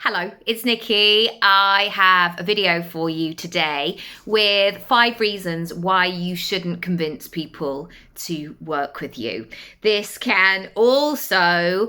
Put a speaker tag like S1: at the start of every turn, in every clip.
S1: Hello, it's Nikki. I have a video for you today with 5 reasons why you shouldn't convince people to work with you. This can also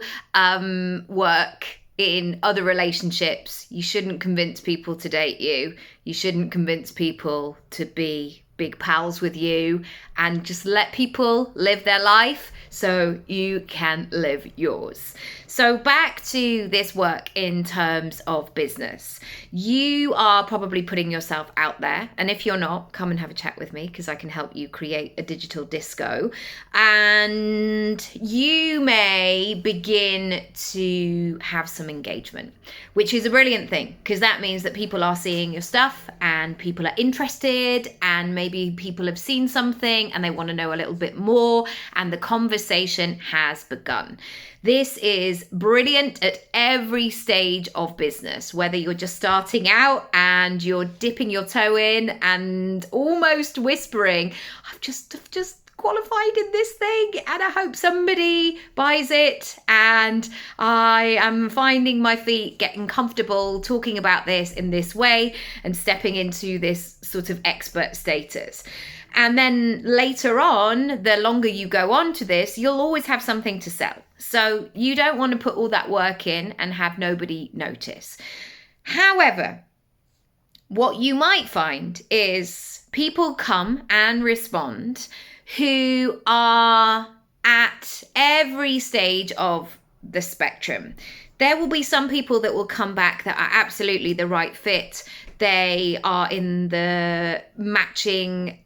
S1: work in other relationships. You shouldn't convince people to date you. You shouldn't convince people to be big pals with you, and just let people live their life so you can live yours. So back to this work in terms of business. You are probably putting yourself out there, and if you're not, come and have a chat with me because I can help you create a digital disco. And you may begin to have some engagement, which is a brilliant thing because that means that people are seeing your stuff and people are interested, and maybe people have seen something and they want to know a little bit more, and the conversation has begun. This is brilliant at every stage of business, whether you're just starting out and you're dipping your toe in and almost whispering, I've just qualified in this thing and I hope somebody buys it, and I am finding my feet getting comfortable talking about this in this way and stepping into this sort of expert status. And then later on, the longer you go on to this, you'll always have something to sell. So you don't want to put all that work in and have nobody notice. However, what you might find is people come and respond who are at every stage of the spectrum. There will be some people that will come back that are absolutely the right fit. They are in the matching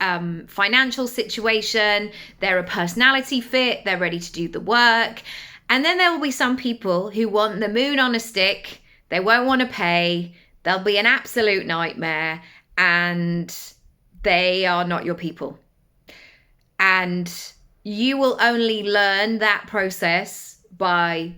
S1: financial situation. They're a personality fit. They're ready to do the work. And then there will be some people who want the moon on a stick. They won't want to pay. They'll be an absolute nightmare, and they are not your people. And you will only learn that process by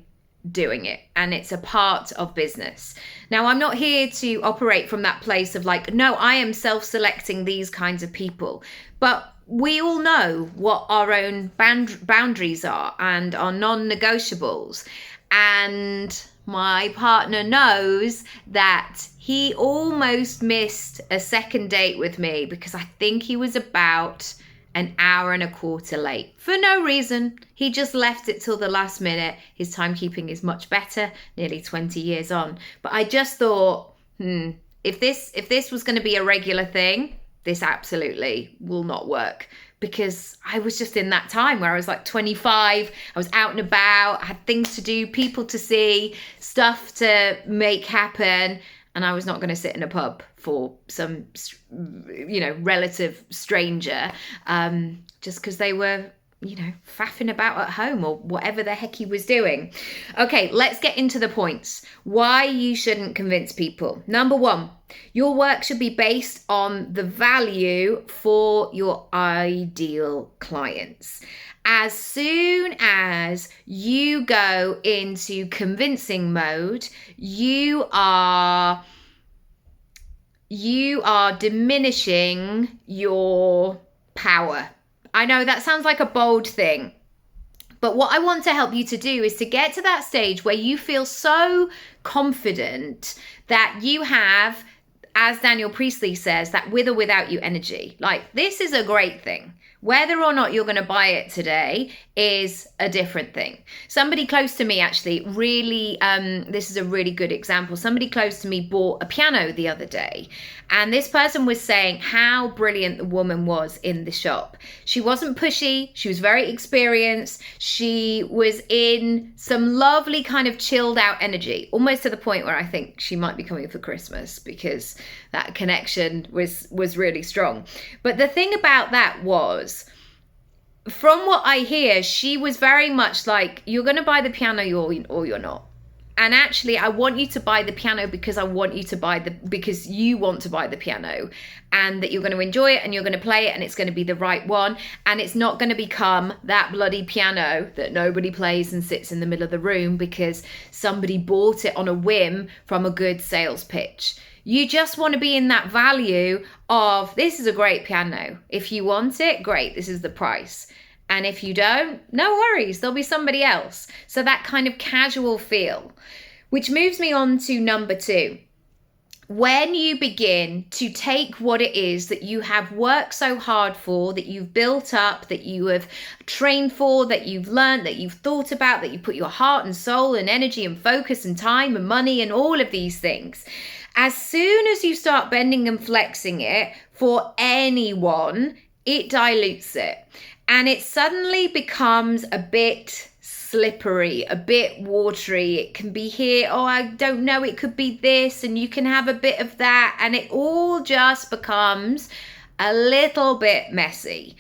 S1: doing it, and it's a part of business. Now, I'm not here to operate from that place of like, no, I am self-selecting these kinds of people, but we all know what our own boundaries are and our non-negotiables. And my partner knows that he almost missed a second date with me because I think he was about an hour and a quarter late for no reason. He just left it till the last minute. His timekeeping is much better, nearly 20 years on. But I just thought, if this was going to be a regular thing, this absolutely will not work, because I was just in that time where I was like 25, I was out and about, I had things to do, people to see, stuff to make happen, and I was not going to sit in a pub for some, relative stranger, just because they were, faffing about at home or whatever the heck he was doing. Okay, let's get into the points. Why you shouldn't convince people. Number 1, your work should be based on the value for your ideal clients. As soon as you go into convincing mode, you are diminishing your power. I know that sounds like a bold thing, but what I want to help you to do is to get to that stage where you feel so confident that you have, as Daniel Priestley says, that with or without you energy. Like, this is a great thing. Whether or not you're going to buy it today is a different thing. Somebody close to me actually really, this is a really good example. Somebody close to me bought a piano the other day, and this person was saying how brilliant the woman was in the shop. She wasn't pushy. She was very experienced. She was in some lovely kind of chilled out energy, almost to the point where I think she might be coming for Christmas, because that connection was really strong. But the thing about that was, from what I hear, she was very much like, you're going to buy the piano or you're not. And actually, I want you to buy the piano because because you want to buy the piano, and that you're going to enjoy it and you're going to play it and it's going to be the right one. And it's not going to become that bloody piano that nobody plays and sits in the middle of the room because somebody bought it on a whim from a good sales pitch. You just want to be in that value of, this is a great piano. If you want it, great, this is the price. And if you don't, no worries, there'll be somebody else. So that kind of casual feel. Which moves me on to number 2. When you begin to take what it is that you have worked so hard for, that you've built up, that you have trained for, that you've learned, that you've thought about, that you put your heart and soul and energy and focus and time and money and all of these things, as soon as you start bending and flexing it for anyone, it dilutes it. And it suddenly becomes a bit slippery, a bit watery. It can be here, oh, I don't know, it could be this, and you can have a bit of that, and it all just becomes a little bit messy.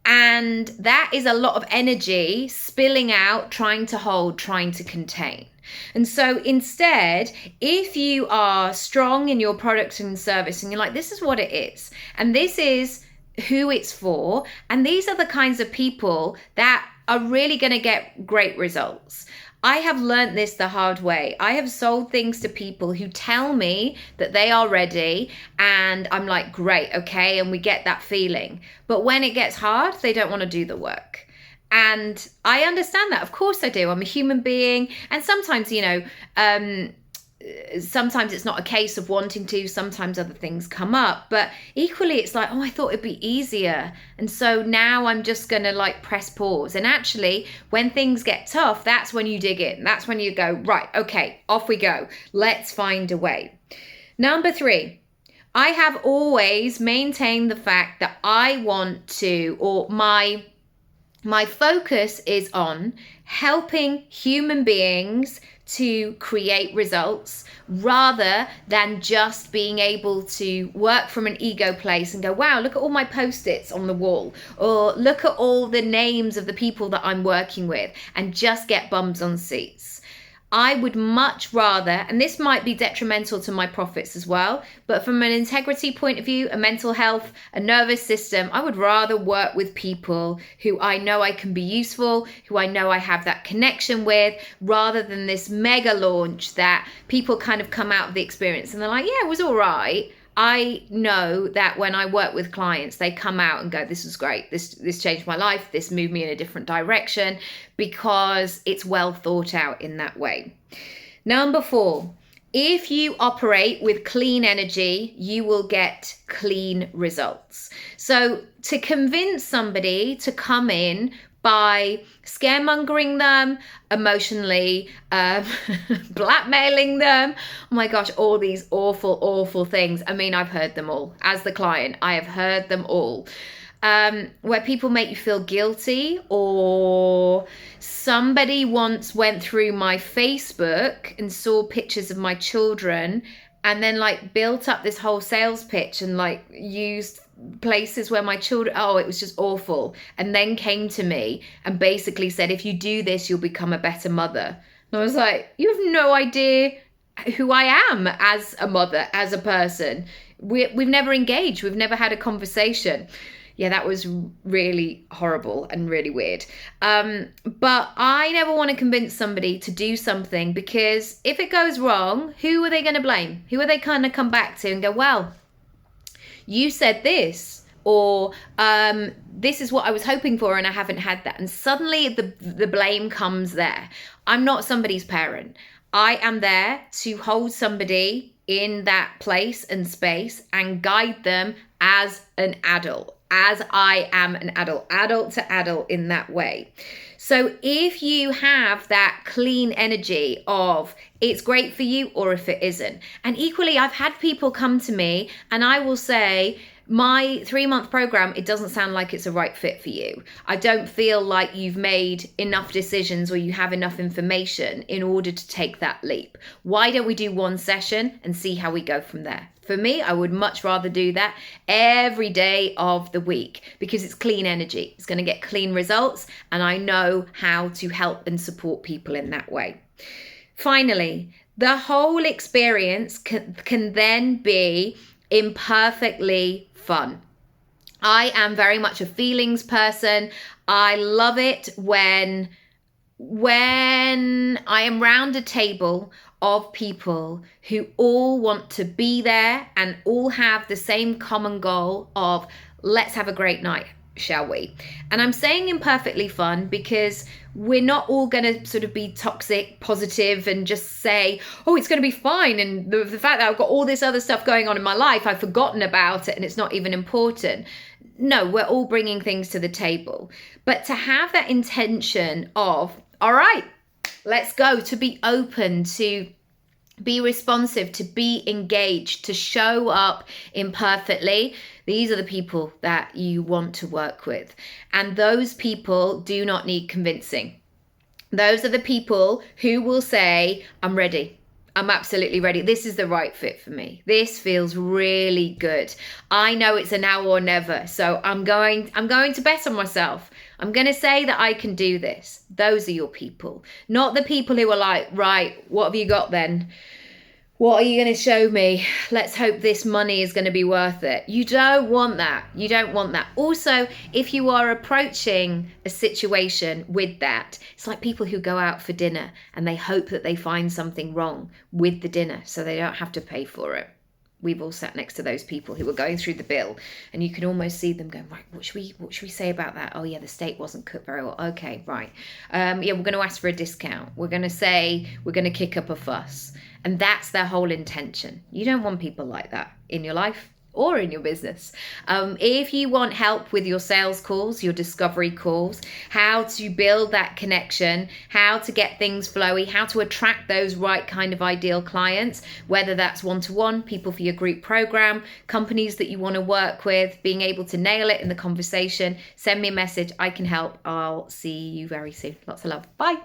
S1: And that is a lot of energy spilling out, trying to hold, trying to contain. And so instead, if you are strong in your product and service and you're like, this is what it is, and this is who it's for, and these are the kinds of people that are really going to get great results. I have learned this the hard way. I have sold things to people who tell me that they are ready, and I'm like, great, okay, and we get that feeling. But when it gets hard, they don't want to do the work. And I understand that. Of course I do. I'm a human being. And sometimes, sometimes it's not a case of wanting to, sometimes other things come up, but equally it's like, oh, I thought it'd be easier, and so now I'm just gonna like press pause. And actually, when things get tough, that's when you dig in. That's when you go, right, okay, off we go, let's find a way. Number 3, I have always maintained the fact that I want to, or my focus is on helping human beings to create results, rather than just being able to work from an ego place and go, wow, look at all my post-its on the wall, or look at all the names of the people that I'm working with, and just get bums on seats. I would much rather, and this might be detrimental to my profits as well, but from an integrity point of view, a mental health, a nervous system, I would rather work with people who I know I can be useful, who I know I have that connection with, rather than this mega launch that people kind of come out of the experience and they're like, yeah, it was all right. I know that when I work with clients, they come out and go, this was great. This changed my life. This moved me in a different direction, because it's well thought out in that way. Number 4, if you operate with clean energy, you will get clean results. So to convince somebody to come in by scaremongering them, emotionally, blackmailing them. Oh my gosh, all these awful, awful things. I mean, I've heard them all. As the client, I have heard them all. Where people make you feel guilty, or somebody once went through my Facebook and saw pictures of my children and then like built up this whole sales pitch and like used places where my children, oh, it was just awful, and then came to me and basically said, if you do this, you'll become a better mother. And I was like, you have no idea who I am as a mother, as a person. We've never engaged, we've never had a conversation. Yeah, that was really horrible and really weird. But I never want to convince somebody to do something, because if it goes wrong, who are they going to blame? Who are they kind of come back to and go, well, you said this, or this is what I was hoping for and I haven't had that. And suddenly the blame comes there. I'm not somebody's parent. I am there to hold somebody in that place and space and guide them as an adult, as I am an adult to adult in that way. So if you have that clean energy of it's great for you, or if it isn't. And equally, I've had people come to me and I will say, my 3-month program, it doesn't sound like it's a right fit for you. I don't feel like you've made enough decisions or you have enough information in order to take that leap. Why don't we do one session and see how we go from there? For me, I would much rather do that every day of the week, because it's clean energy. It's going to get clean results, and I know how to help and support people in that way. Finally, the whole experience can then be imperfectly fun. I am very much a feelings person. I love it when I am round a table of people who all want to be there and all have the same common goal of let's have a great night. shall we? And I'm saying imperfectly fun because we're not all going to sort of be toxic, positive, and just say, oh, it's going to be fine. And the fact that I've got all this other stuff going on in my life, I've forgotten about it and it's not even important. No, we're all bringing things to the table. But to have that intention of, all right, let's go, to be open, to be responsive, to be engaged, to show up imperfectly. These are the people that you want to work with. And those people do not need convincing. Those are the people who will say, I'm ready. I'm absolutely ready. This is the right fit for me. This feels really good. I know it's a now or never. So I'm going to bet on myself. I'm going to say that I can do this. Those are your people, not the people who are like, right, what have you got then? What are you going to show me? Let's hope this money is going to be worth it. You don't want that. You don't want that. Also, if you are approaching a situation with that, it's like people who go out for dinner and they hope that they find something wrong with the dinner so they don't have to pay for it. We've all sat next to those people who are going through the bill and you can almost see them going, right, what should we say about that? Oh yeah, the steak wasn't cooked very well. Okay, right. Yeah, we're going to ask for a discount. We're going to say, we're going to kick up a fuss. And that's their whole intention. You don't want people like that in your life or in your business. If you want help with your sales calls, your discovery calls, how to build that connection, how to get things flowy, how to attract those right kind of ideal clients, whether that's one-to-one, people for your group program, companies that you want to work with, being able to nail it in the conversation, send me a message. I can help. I'll see you very soon. Lots of love. Bye.